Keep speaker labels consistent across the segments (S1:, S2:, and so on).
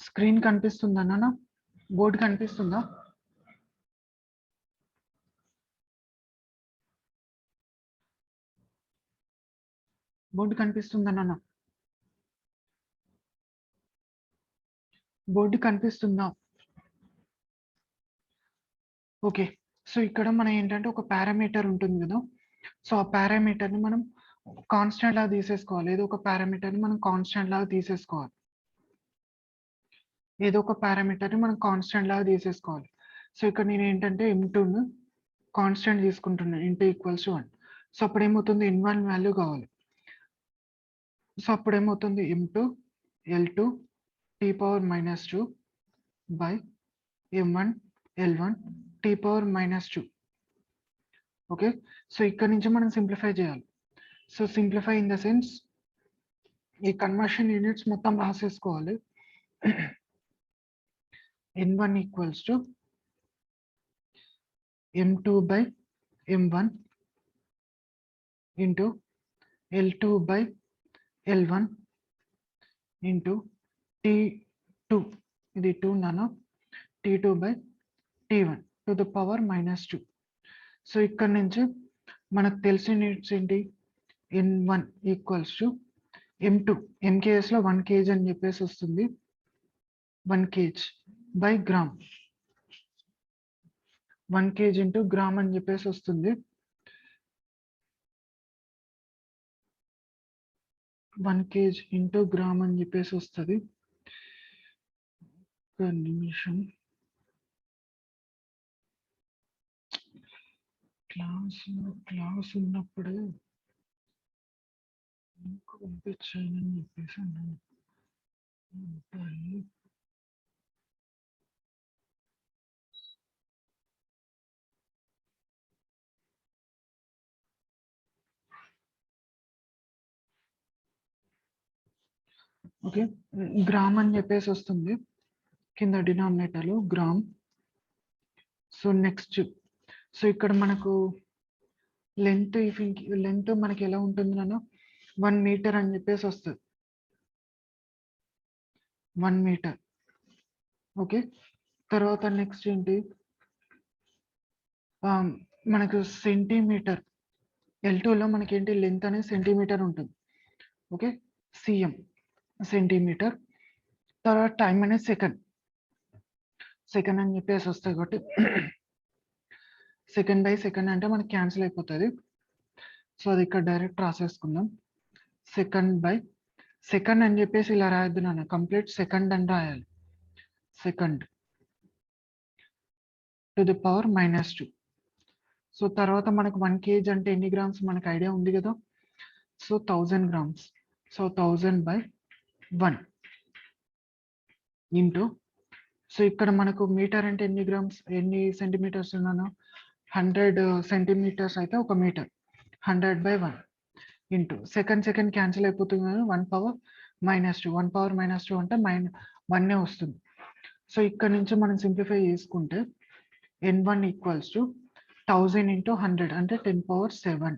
S1: Screen కనిపిస్తుందా నాన్న? Board కనిపిస్తుందా? బోర్డు కనిపిస్తుందా నాన్న? బోర్డు కనిపిస్తుందా? ఓకే. సో ఇక్కడ మనం ఏంటంటే ఒక పారామీటర్ ఉంటుంది కదా. సో ఆ పారామీటర్ని మనం కాన్స్టెంట్ లాగా తీసేసుకోవాలి. ఏదో ఒక పారామీటర్ని మనం కాన్స్టెంట్ లాగా తీసేసుకోవాలి. ఏదో ఒక పారామీటర్ని మనం కాన్స్టెంట్ లాగా తీసేసుకోవాలి. సో ఇక్కడ నేను ఏంటంటే m2ను కాన్స్టెంట్ తీసుకుంటున్నాను, ఇంటూ ఈక్వల్స్ 1. సో అప్పుడు ఏమవుతుంది, n1 వాల్యూ కావాలి. సో అప్పుడు ఏమవుతుంది, m2 L2 t⁻−2 by m1 L1 t⁻−2. Okay. So ఇక్కడ నుంచి మనం సింప్లిఫై చేయాలి. So simplify in the sense ఈ కన్వర్షన్ యూనిట్స్ మొత్తం రాసేసుకోవాలి. n1 equals to m2 by m1 into L2 by L1 into T2, ఇది 2 నానా, T2 by T1 to the power -2. So ఇక్కడ నుంచి మనకు తెలిసిన యూనిట్స్ ఏంటి, n1 equals to m2, mks లో 1 kg అని చెప్పేసి వస్తుంది, 1 kg by gram, 1 kg into gram అని చెప్పేసి వస్తుంది. 1 kg ఇంటూ గ్రామ్ అని చెప్పేసి వస్తుంది. ఒక నిమిషం, క్లాస్ ఉన్నప్పుడే ఇంకా పంపించానని చెప్పేసి అన్నాను. ఓకే, గ్రామ్ అని చెప్పేసి వస్తుంది కింద డినామినేటర్లో గ్రామ్. సో నెక్స్ట్, సో ఇక్కడ మనకు లెంత్, లెంత్ మనకి ఎలా ఉంటుంది నాన్న, 1 మీటర్ అని చెప్పేసి వస్తుంది, 1 మీటర్. ఓకే, తర్వాత నెక్స్ట్ ఏంటి, మనకు సెంటీమీటర్, L2లో మనకి ఏంటి లెంత్ అనేది సెంటీమీటర్ ఉంటుంది. Okay, cm centimetre. తర్వాత టైం అనేది సెకండ్ అని చెప్పేసి వస్తాయి కాబట్టి సెకండ్ బై సెకండ్ అంటే మనకి క్యాన్సిల్ అయిపోతుంది. సో అది ఇక్కడ డైరెక్ట్ రాసేసుకుందాం, సెకండ్ అని చెప్పేసి ఇలా రాయొద్దు నాన్న, కంప్లీట్ సెకండ్ అని రాయాలి, second to the power -2. So తర్వాత మనకు 1 kg అంటే ఎన్ని గ్రామ్స్ మనకు ఐడియా ఉంది కదా. So 1000 grams. So 1000 by 1 into, so ఇక్కడ మనకు మీటర్ అంటే ఎన్ని గ్రామ్స్, ఎన్ని సెంటీమీటర్స్ ఉన్నాను, 100 సెంటీమీటర్స్ అయితే 1 metre, 100 by 1 into second cancel అయిపోతుంది, 1 పవర్ -2, 1 పవర్ -2 అంటే -1 వస్తుంది. సో ఇక్కడ నుంచి మనం సింప్లిఫై చేసుకుంటే n1 ఈక్వల్స్ టు 1000 ఇంటూ 100 అంటే 10⁻7.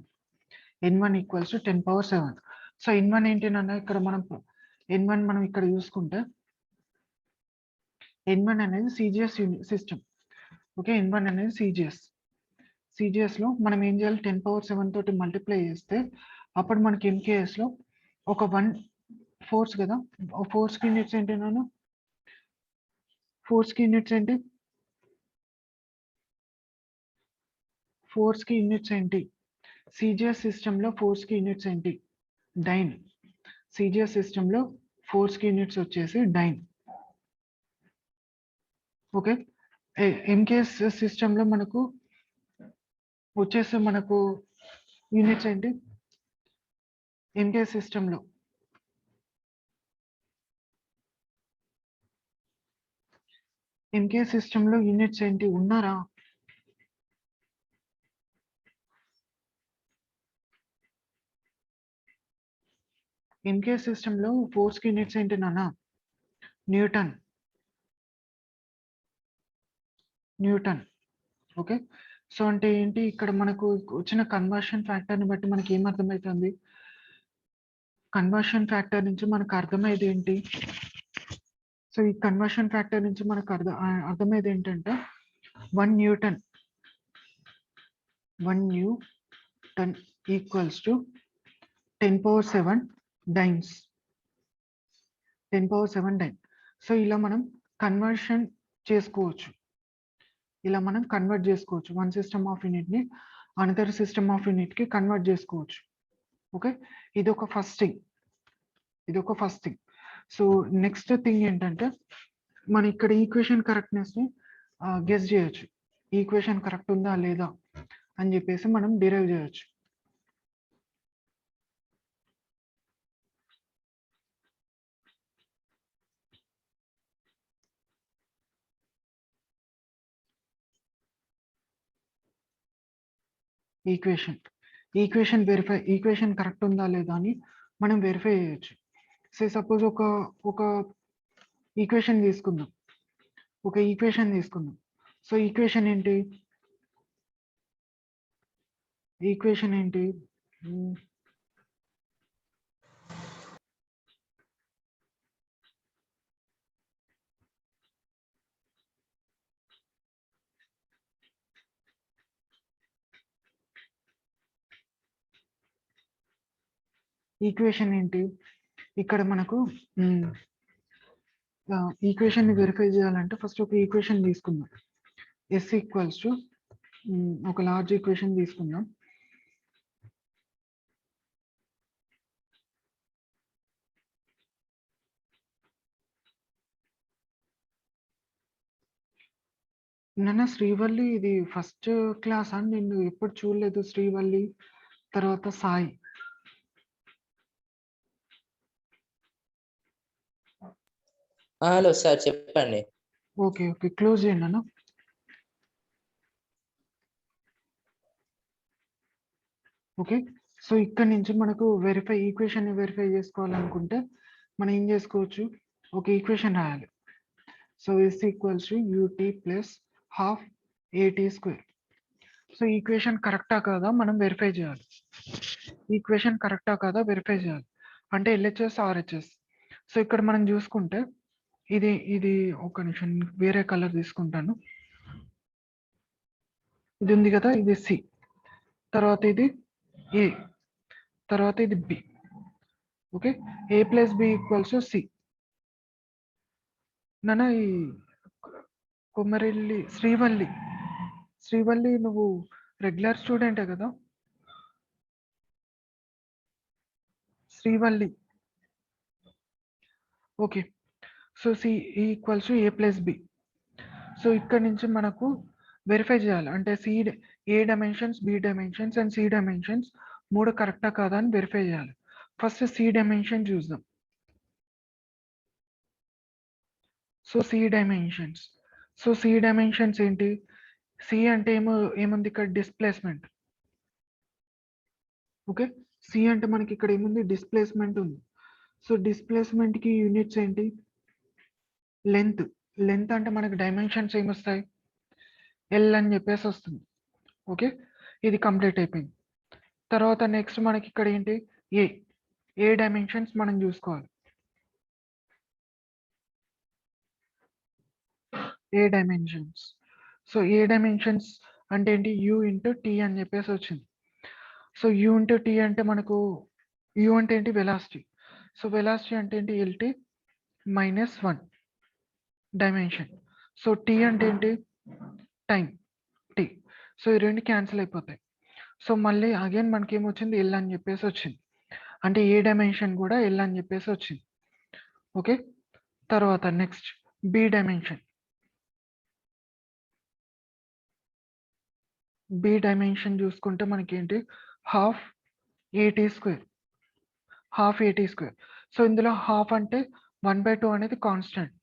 S1: n1 equals to 10⁻7. So n1 ఏంటి నాన్న, ఇక్కడ మనం ఇక్కడ చూసుకుంటే n1 అనేది CGS సిస్టమ్. ఓకే, n1 అనేది CGS లో మనం ఏం చేయాలి, 10⁻7 తోటి మల్టిప్లై చేస్తే అప్పుడు మనకి MKS లో ఒక 1 ఫోర్స్ కదా, ఫోర్స్ కి యూనిట్స్ ఏంటి నాన్న, ఫోర్స్ కి యూనిట్స్ ఏంటి, ఫోర్స్ కి యూనిట్స్ ఏంటి, CGS సిస్టంలో ఫోర్స్ కి యూనిట్స్ ఏంటి, డైన్. CGS సిస్టంలో ఫోర్స్ కి యూనిట్స్ వచ్చేసి డైన్. ఓకే, MKS సిస్టంలో మనకు వచ్చేసి మనకు యూనిట్స్ ఏంటి, MKS సిస్టంలో యూనిట్స్ ఏంటి, ఉన్నారా? MKS సిస్టంలో ఫోర్స్ కి యూనిట్స్ ఏంటి నాన్న, న్యూటన్. ఓకే, సో అంటే ఏంటి, ఇక్కడ మనకు వచ్చిన కన్వర్షన్ ఫ్యాక్టర్ని బట్టి మనకి ఏం అర్థమవుతుంది, కన్వర్షన్ ఫ్యాక్టర్ నుంచి మనకు అర్థమయ్యేది ఏంటి, సో ఈ కన్వర్షన్ ఫ్యాక్టర్ నుంచి మనకు అర్థమయ్యేది ఏంటంటే 1 newton equals to 10⁻7 dynes. 10⁻7 dyne. So ఇలా మనం కన్వర్షన్ చేసుకోవచ్చు. ఇలా మనం కన్వర్ట్ చేసుకోవచ్చు. వన్ సిస్టమ్ ఆఫ్ యూనిట్ని అనదర్ సిస్టమ్ ఆఫ్ యూనిట్కి కన్వర్ట్ చేసుకోవచ్చు. ఓకే, ఇది ఒక first thing. So next thing ఏంటంటే మనం ఇక్కడ ఈక్వేషన్ కరెక్ట్నెస్ని గెస్ చేయొచ్చు. ఈక్వేషన్ కరెక్ట్ ఉందా లేదా అని చెప్పేసి మనం డిరైవ్ చేయొచ్చు. ఈక్వేషన్ కరెక్ట్ ఉందా లేదా అని మనం వెరిఫై చేయొచ్చు. సపోజ్ ఒక ఈక్వేషన్ తీసుకుందాం. సో ఈక్వేషన్ ఏంటి? ఈక్వేషన్ ఏంటి? ఇక్కడ మనకు ఈక్వేషన్ ని వెరిఫై చేయాలంటే ఫస్ట్ ఒక ఈక్వేషన్ తీసుకుందాం. ఎస్ ఈక్వల్స్ టు ఒక లార్జ్ ఈక్వేషన్ తీసుకుందాం. నాన్న శ్రీవల్లి ఇది ఫస్ట్ క్లాస్ అని నేను ఎప్పుడు చూడలేదు. శ్రీవల్లి తర్వాత సాయి.
S2: హలో సార్ చెప్పండి.
S1: ఓకే క్లోజ్ చేయండి అన్న. ఓకే, సో ఇక్కడ నుంచి మనకు ఈక్వేషన్ ని వెరిఫై చేసుకోవాలనుకుంటే మనం ఏం చేసుకోవచ్చు? ఒక ఈక్వేషన్ రాయాలి. So s equals to u t plus half a t square. So equation కరెక్టా కాదా మనం వెరిఫై చేయాలి. అంటే ఎల్హెచ్ఎస్ ఆర్హెచ్ఎస్. సో ఇక్కడ మనం చూసుకుంటే ఇది ఒక నిమిషం వేరే కలర్ తీసుకుంటాను. ఇది ఉంది కదా, ఇది సి, తర్వాత ఇది ఏ, తర్వాత ఇది B. Okay, A plus B equals to C. నాన్న ఈ కొమరెల్లి శ్రీవల్లి నువ్వు రెగ్యులర్ స్టూడెంటే కదా? Srivalli. Okay, so C equals to A plus B. So ఇక్కడ నుంచి మనకు వెరిఫై చేయాలి. అంటే A dimensions, B dimensions and C dimensions మూడు కరెక్టా కాదా అని వెరిఫై చేయాలి. ఫస్ట్ సి డైమెన్షన్ చూద్దాం. సో సి డైమెన్షన్స్ ఏంటి? సి అంటే ఏముంది ఇక్కడ? డిస్ప్లేస్మెంట్. ఓకే, సి అంటే మనకి ఇక్కడ ఏముంది? డిస్ప్లేస్మెంట్ ఉంది. సో డిస్ప్లేస్మెంట్ కి యూనిట్స్ ఏంటి? లెంత్ అంటే మనకి డైమెన్షన్స్ ఏమొస్తాయి? ఎల్ అని చెప్పేసి వస్తుంది. ఓకే, ఇది కంప్లీట్ అయిపోయింది. తర్వాత నెక్స్ట్ మనకి ఇక్కడ ఏంటి? ఏ డైమెన్షన్స్ మనం చూసుకోవాలి. సో ఏ డైమెన్షన్స్ అంటే ఏంటి? యూ ఇంటూ టీ అని చెప్పేసి వచ్చింది. సో యూ ఇంటూ టీ అంటే మనకు యూ అంటే ఏంటి? వెలాసిటీ. సో వెలాసిటీ అంటే ఏంటి? LT -1 dimension. సో టీ అంటే ఏంటి? Time tea. సో ఈ రెండు క్యాన్సిల్ అయిపోతాయి. సో మళ్ళీ అగైన్ మనకి ఏమొచ్చింది? ఎల్ అని చెప్పేసి వచ్చింది. అంటే ఏ డైమెన్షన్ కూడా ఎల్ అని చెప్పేసి వచ్చింది. ఓకే, తర్వాత నెక్స్ట్ బి డైమెన్షన్. చూసుకుంటే మనకి ఏంటి? Half a t square. సో ఇందులో హాఫ్ అంటే 1/2 అనేది కాన్స్టెంట్.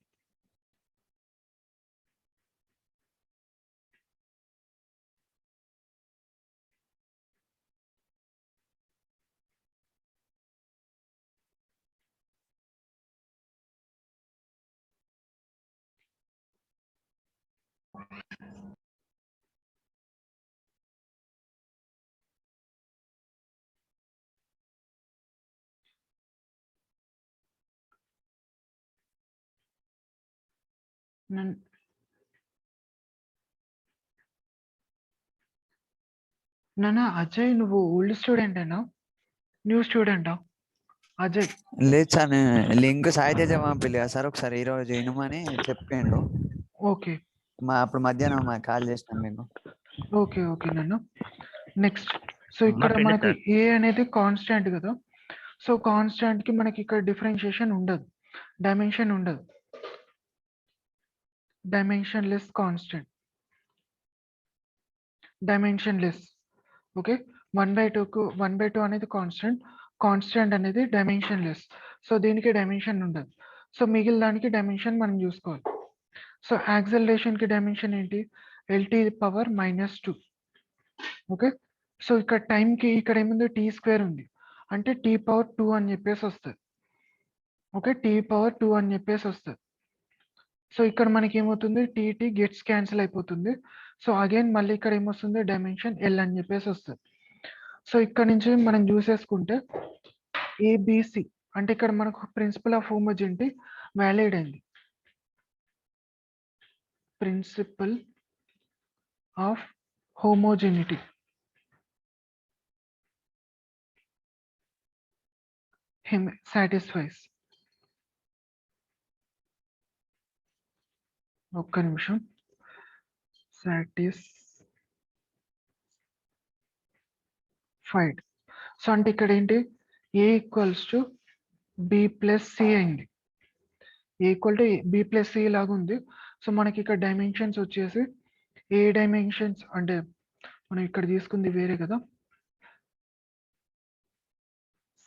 S1: నానా అజయ్ నువ్వు ఓల్డ్ స్టూడెంటేనా న్యూ స్టూడెంటా అజయ్
S3: లేదు సార్ నేను లింక్ సాయి తేజ పంపిల్లి కదా సార్ ఒకసారి ఈరోజు వినమని చెప్పిండు
S1: ఓకే
S3: అప్పుడు మధ్యాహ్నం కాల్ చేసినాం మీకు
S1: ఓకే ఓకే నాన్న నెక్స్ట్ సో ఇక్కడ మనకి ఏ అనేది కాన్స్టాంట్ కదా సో కాన్స్టాంట్ కి మనకి ఇక్కడ డిఫరెన్షియేషన్ ఉండదు డైమెన్షన్ ఉండదు dimension less constant dimension less okay 1/2 1/2 అనేది కాన్స్టాంట్ అనేది డైమెన్షన్ లెస్ సో దీనికి డైమెన్షన్ ఉండదు సో మిగిలిన దానికి డైమెన్షన్ మనం చూసుకోవాలి సో యాక్సలరేషన్ కి డైమెన్షన్ ఏంటి LT⁻⁻2 ఓకే సో ఇక్కడ టైం కి ఇక్కడ ఏముంది T² ఉంది అంటే T⁻2 అని చెప్పేసి వస్తుంది ఓకే T⁻2 అని చెప్పేసి వస్తుంది సో ఇక్కడ మనకి ఏమవుతుంది TT గెట్స్ క్యాన్సిల్ అయిపోతుంది సో అగైన్ మళ్ళీ ఇక్కడ ఏమొస్తుంది డైమెన్షన్ L అని చెప్పేసి వస్తుంది సో ఇక్కడ నుంచి మనం చూసేసుకుంటే ABC అంటే ఇక్కడ మనకు ప్రిన్సిపల్ ఆఫ్ హోమోజెనిటీ వ్యాలిడ్ అయింది ప్రిన్సిపల్ ఆఫ్ హోమోజెనిటీ satisfies ఒక్క నిమిషం satisfied సో అంటే ఇక్కడ ఏంటి A = B+C అయింది A = B+C లాగా ఉంది సో మనకి ఇక్కడ డైమెన్షన్స్ వచ్చేసి ఏ డైమెన్షన్స్ అంటే మనం ఇక్కడ తీసుకుంది వేరే కదా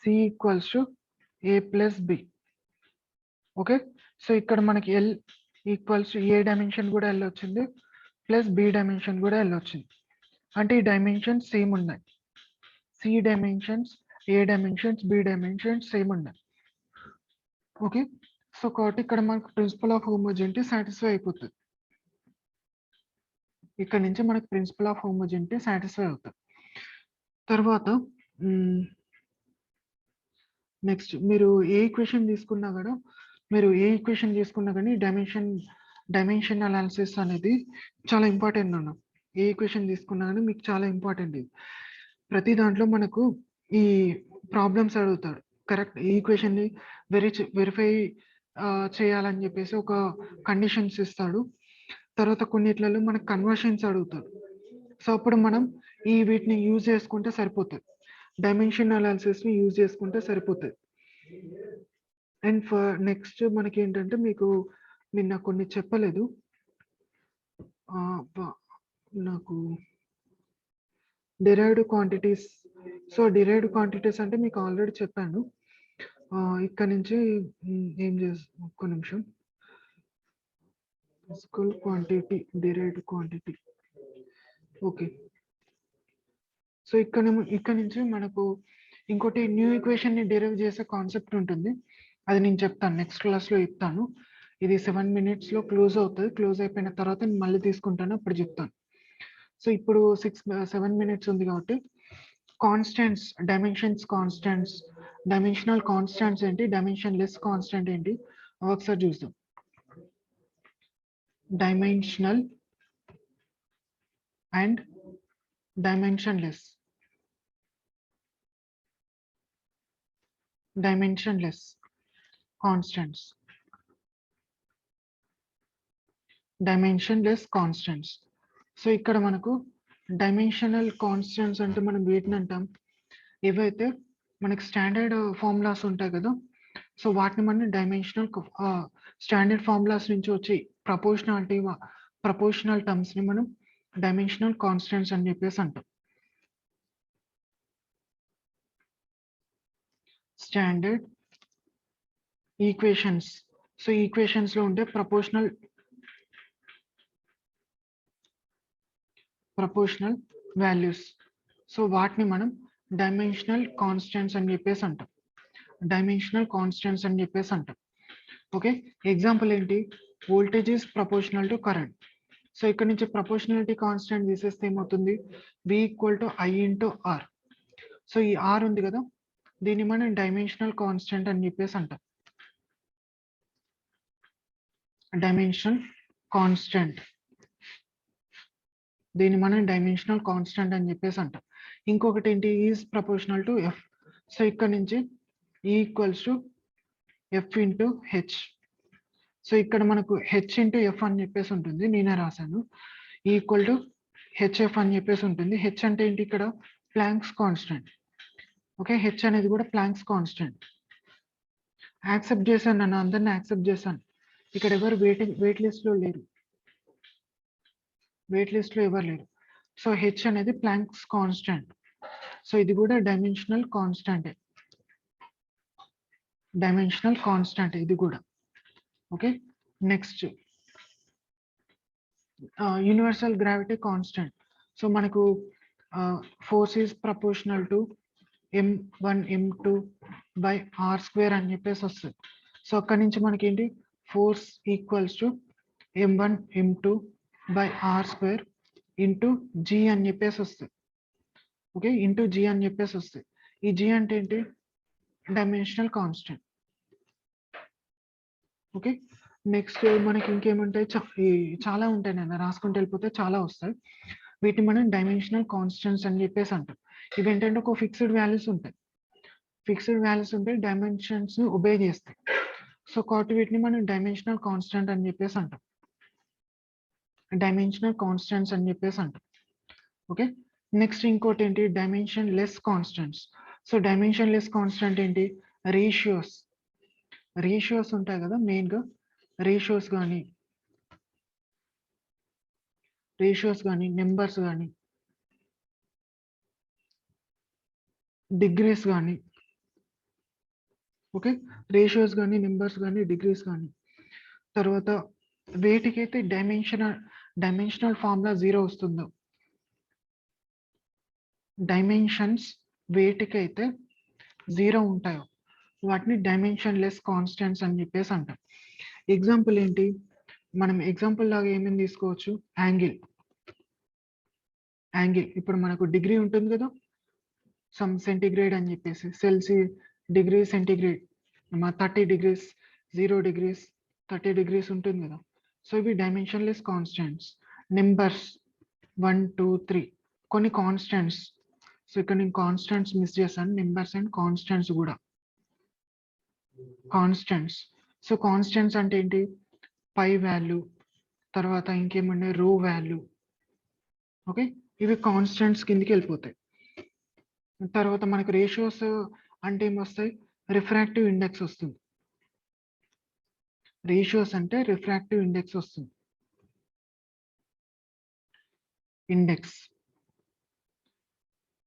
S1: C = A+B ఓకే సో ఇక్కడ మనకి L = ఏ డైమెన్షన్ కూడా L వచ్చింది ప్లస్ B డైమెన్షన్ కూడా L వచ్చింది అంటే ఈ డైమెన్షన్స్ సేమ్ ఉన్నాయి C dimensions A dimensions B dimensions same ఉన్నాయి ఓకే సో కాబట్టి ఇక్కడ మనకు ప్రిన్సిపల్ ఆఫ్ హోమోజెనిటీ సాటిస్ఫై అయిపోతుంది ఇక్కడ నుంచి మనకు ప్రిన్సిపల్ ఆఫ్ హోమోజెనిటీ సాటిస్ఫై అవుతుంది తర్వాత నెక్స్ట్ మీరు ఏ ఈక్వేషన్ తీసుకున్నా కూడా కానీ డైమెన్షన్ అనాలిసిస్ అనేది చాలా ఇంపార్టెంట్ అన్న ఏ ఈక్వేషన్ తీసుకున్నా కానీ మీకు చాలా ఇంపార్టెంట్ ఇది ప్రతి దాంట్లో మనకు ఈ ప్రాబ్లమ్స్ అడుగుతాడు కరెక్ట్ ఈ ఈక్వేషన్ ని వెరిఫై చేయాలని చెప్పేసి ఒక కండిషన్స్ ఇస్తాడు తర్వాత కొన్నిట్లలో మనకు కన్వర్షన్స్ అడుగుతాడు సో అప్పుడు మనం వీటిని యూజ్ చేసుకుంటే సరిపోతుంది డైమెన్షన్ అనాలిసిస్ ని యూజ్ చేసుకుంటే సరిపోతుంది అండ్ ఫర్ నెక్స్ట్ మనకి ఏంటంటే మీకు నిన్న కొన్ని చెప్పలేదు నాకు derived quantities so derived quantities అంటే మీకు ఆల్రెడీ చెప్పాను ఇక్కడ నుంచి ఏం చేస్తాం ఒక్క నిమిషం physical quantity derived quantity okay so ఇక్కడ నుంచి మనకు ఇంకోటి న్యూ ఈక్వేషన్ ని డిరైవ్ చేసే కాన్సెప్ట్ ఉంటుంది అది నేను చెప్తాను నెక్స్ట్ క్లాస్లో చెప్తాను ఇది 7 minutes లో క్లోజ్ అవుతుంది క్లోజ్ అయిపోయిన తర్వాత నేను మళ్ళీ తీసుకుంటాను అప్పుడు చెప్తాను సో ఇప్పుడు 7 minutes ఉంది కాబట్టి కాన్స్టెంట్స్ డైమెన్షనల్ కాన్స్టెంట్స్ ఏంటి డైమెన్షన్ లెస్ కాన్స్టెంట్ ఏంటి ఒకసారి చూద్దాం dimensional and dimensionless constants so ఇక్కడ మనకు డైమెన్షనల్ కాన్స్టెంట్స్ అంటే మనం వీటిని అంటాం ఏవైతే మనకి స్టాండర్డ్ ఫార్ములాస్ ఉంటాయి కదా సో వాటిని మనం డైమెన్షనల్ స్టాండర్డ్ ఫార్ములాస్ నుంచి వచ్చి ప్రపోర్షనల్ టర్మ్స్ ని మనం డైమెన్షనల్ కాన్స్టెంట్స్ అని చెప్పేసి అంటాం స్టాండర్డ్ ఈక్వేషన్స్ సో ఈక్వేషన్స్ లో ఉండే ప్రపోర్షనల్ వాల్యూస్ సో వాటిని మనం డైమెన్షనల్ కాన్స్టెంట్స్ అని చెప్పేసి అంటాం ఓకే ఎగ్జాంపుల్ ఏంటి voltage is proportional to current so ఇక్కడ నుంచి ప్రపోర్షనాలిటీ కాన్స్టెంట్ తీసేస్తే ఏమవుతుంది V = I × R సో ఈ R ఉంది కదా దీన్ని మనం డైమెన్షనల్ కాన్స్టెంట్ అని చెప్పేసి అంటాం డైమెన్షనల్ కాన్స్టెంట్. దీన్ని మనం డైమెన్షనల్ కాన్స్టెంట్ అని చెప్పేసి అంటాం. ఇంకొకటి ఏంటి, is proportional to F. So ఇక్కడ నుంచి ఈ equals to F into H. So ఇక్కడ మనకు హెచ్ ఇంటూ ఎఫ్ అని చెప్పేసి ఉంటుంది, నేనే రాశాను. ఈక్వల్ టు హెచ్ఎఫ్ అని చెప్పేసి ఉంటుంది. హెచ్ అంటే ఏంటి, ఇక్కడ ప్లాంక్స్ కాన్స్టెంట్. ఓకే, హెచ్ అనేది కూడా ప్లాంక్స్ కాన్స్టెంట్. యాక్సెప్ట్ చేశాను, నన్ను అందరిని యాక్సెప్ట్ చేశాను. ఇక్కడ ఎవరు వెయిట్ లిస్ట్లో లేరు, వెయిట్ లిస్ట్లో ఎవరు లేరు. సో హెచ్ అనేది ప్లాంక్స్ కాన్స్టెంట్. సో ఇది కూడా డైమెన్షనల్ కాన్స్టెంట్, డైమెన్షనల్ కాన్స్టెంట్ ఇది కూడా. Okay, next universal gravity constant. So మనకు force is proportional to m1 m2 by R square అని చెప్పేసి వస్తుంది. సో అక్కడి నుంచి మనకి ఏంటి, force equals to m1 m2 by R square into G అని చెప్పేసి వస్తుంది. ఓకే, ఇంటూ జీ అని చెప్పేసి వస్తుంది. ఈ జీ అంటే ఏంటి, డైమెన్షనల్ కాన్స్టెంట్. ఓకే, నెక్స్ట్ మనకి ఇంకేముంటాయి, చాలా ఉంటాయి, నేను రాసుకుంటూ వెళ్ళిపోతే చాలా వస్తాయి. వీటిని మనం డైమెన్షనల్ కాన్స్టెంట్స్ అని చెప్పేసి అంటాం. ఇవి ఏంటంటే ఒక ఫిక్స్డ్ వాల్యూస్ ఉంటాయి, ఫిక్స్డ్ వాల్యూస్ ఉంటాయి, డైమెన్షన్స్ ఒబే చేస్తాయి. సో కాబట్టి వీటిని మనం డైమెన్షనల్ కాన్స్టెంట్ అని చెప్పేసి అంటాం, డైమెన్షనల్ కాన్స్టెంట్స్ అని చెప్పేసి అంటాం. ఓకే, నెక్స్ట్ ఇంకోటి ఏంటి, dimension less constants. So dimension less constant ఏంటి, రేషియోస్. రేషియోస్ ఉంటాయి కదా, మెయిన్గా రేషియోస్ కానీ నెంబర్స్ కానీ డిగ్రీస్ కానీ. ఓకే, రేషియోస్ కానీ నెంబర్స్ కానీ డిగ్రీస్ కానీ. తర్వాత వేటికైతే డైమెన్షనల్ ఫార్ములా 0 వస్తుందో, డైమెన్షన్స్ వేటికైతే 0 ఉంటాయో వాటిని డైమెన్షన్ లెస్ కాన్స్టెంట్స్ అని చెప్పేసి అంటాం. ఎగ్జాంపుల్ ఏంటి, మనం ఎగ్జాంపుల్ లాగా ఏమేమి తీసుకోవచ్చు, యాంగిల్. ఇప్పుడు మనకు డిగ్రీ ఉంటుంది కదా, సమ్ సెంటిగ్రేడ్ అని చెప్పేసి, degree centigrade 30 degrees 0 degrees 30 degrees ఉంటుంది కదా. సో ఇవి డైమెన్షన్ లెస్ కాన్స్టెంట్స్. నెంబర్స్ 1 2 3 కొన్ని కాన్స్టెంట్స్. సో ఇక్కడ నేను కాన్స్టెంట్స్ మిస్ చేశాను, నెంబర్స్ అండ్ కాన్స్టెంట్స్ కూడా కాన్స్టెంట్స్. సో కాన్స్టెంట్స్ అంటే ఏంటి, పై వాల్యూ, తర్వాత ఇంకేమున్నాయి, రో వాల్యూ. ఓకే, ఇవి కాన్స్టెంట్స్ కిందకి వెళ్ళిపోతాయి. తర్వాత మనకు రేషియోస్ అంటే ఏమొస్తాయి, రిఫ్రాక్టివ్ ఇండెక్స్ వస్తుంది. రేషియోస్ అంటే రిఫ్రాక్టివ్ ఇండెక్స్ వస్తుంది, ఇండెక్స్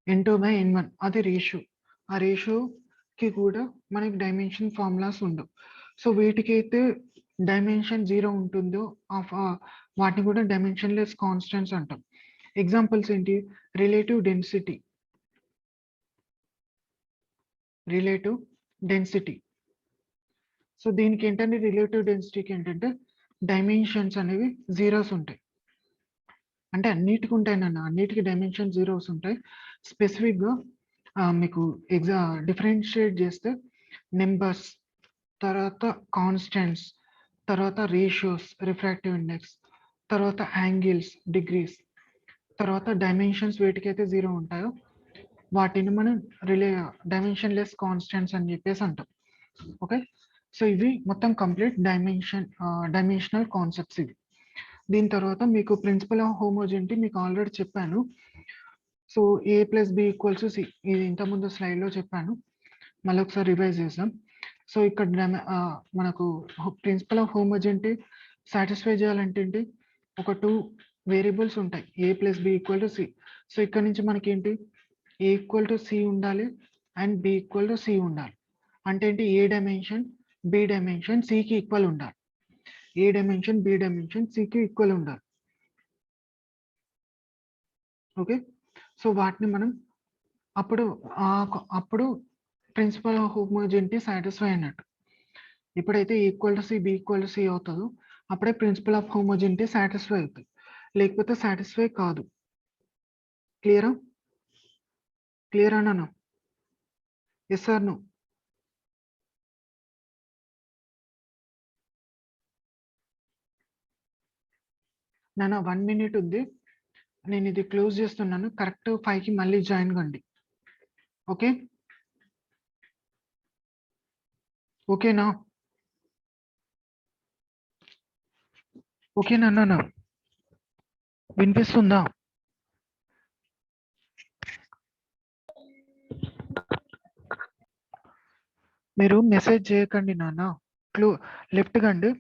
S1: n2 బై n1 అది రేషియో. ఆ రేషియోకి కూడా మనకి డైమెన్షన్ ఫార్ములాస్ ఉండవు. సో వీటికైతే డైమెన్షన్ 0 ఉంటుందో వాటిని కూడా డైమెన్షన్ లెస్ కాన్స్టెంట్స్ అంటాం. ఎగ్జాంపుల్స్ ఏంటి, రిలేటివ్ డెన్సిటీ. సో దీనికి ఏంటంటే, రిలేటివ్ డెన్సిటీకి ఏంటంటే డైమెన్షన్స్ అనేవి జీరోస్ ఉంటాయి. అంటే అన్నిటికి ఉంటాయి నాన్న, అన్నిటికీ డైమెన్షన్ జీరోస్ ఉంటాయి. స్పెసిఫిక్గా మీకు డిఫరెన్షియేట్ చేస్తే నెంబర్స్, తర్వాత కాన్స్టెంట్స్, తర్వాత రేషియోస్, రిఫ్రాక్టివ్ ఇండెక్స్, తర్వాత యాంగిల్స్, డిగ్రీస్, తర్వాత డైమెన్షన్స్ వేటికైతే 0 ఉంటాయో వాటిని మనం డైమెన్షన్ లెస్ కాన్స్టెంట్స్ అని చెప్పేసి అంటాం. ఓకే, సో ఇవి మొత్తం కంప్లీట్ డైమెన్షనల్ కాన్సెప్ట్స్ ఇవి. దీని తర్వాత మీకు ప్రిన్సిపల్ ఆఫ్ హోమోజెనిటీ మీకు ఆల్రెడీ చెప్పాను. సో a + b = c, ఇది ఇంతకుముందు స్లైడ్లో చెప్పాను, మళ్ళీ ఒకసారి రివైజ్ చేసాం. సో ఇక్కడ మనకు ప్రిన్సిపల్ ఆఫ్ హోమోజెనిటీ సాటిస్ఫై చేయాలంటే ఏంటి, ఒక 2 వేరియబుల్స్ ఉంటాయి, a + b = c. సో ఇక్కడ నుంచి మనకి ఏంటి, a = c ఉండాలి అండ్ b = c ఉండాలి. అంటే ఏంటి, ఏ డైమెన్షన్ b డైమెన్షన్ cకి ఈక్వల్ ఉండాలి, ఏ డైమెన్షన్ b డైమెన్షన్ cకి ఈక్వల్ ఉండాలి. ఓకే, సో వాటిని మనం అప్పుడు ప్రిన్సిపల్ ఆఫ్ హోమోజెనిటీ సాటిస్ఫై అన్నట్టు. ఎప్పుడైతే a = c b = c అవుతుందో అప్పుడే ప్రిన్సిపల్ ఆఫ్ హోమోజెనిటీ సాటిస్ఫై అవుతుంది, లేకపోతే సాటిస్ఫై కాదు. క్లియర్ అన్నా? Yes or no? నాన్న 1 మినిట్ ఉంది. నేను ఇది క్లోజ్ చేస్తున్నాను. కరెక్ట్ 5కి మళ్ళీ జాయిన్ కండి. ఓకే? ఓకేనా? ఓకేనా నాన్న? వినిపిస్తుందా? మీరు మెసేజ్ చేయకండి నాన్న. లెఫ్ట్ కండి.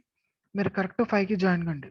S1: మీరు కరెక్ట్ 5కి జాయిన్ కండి.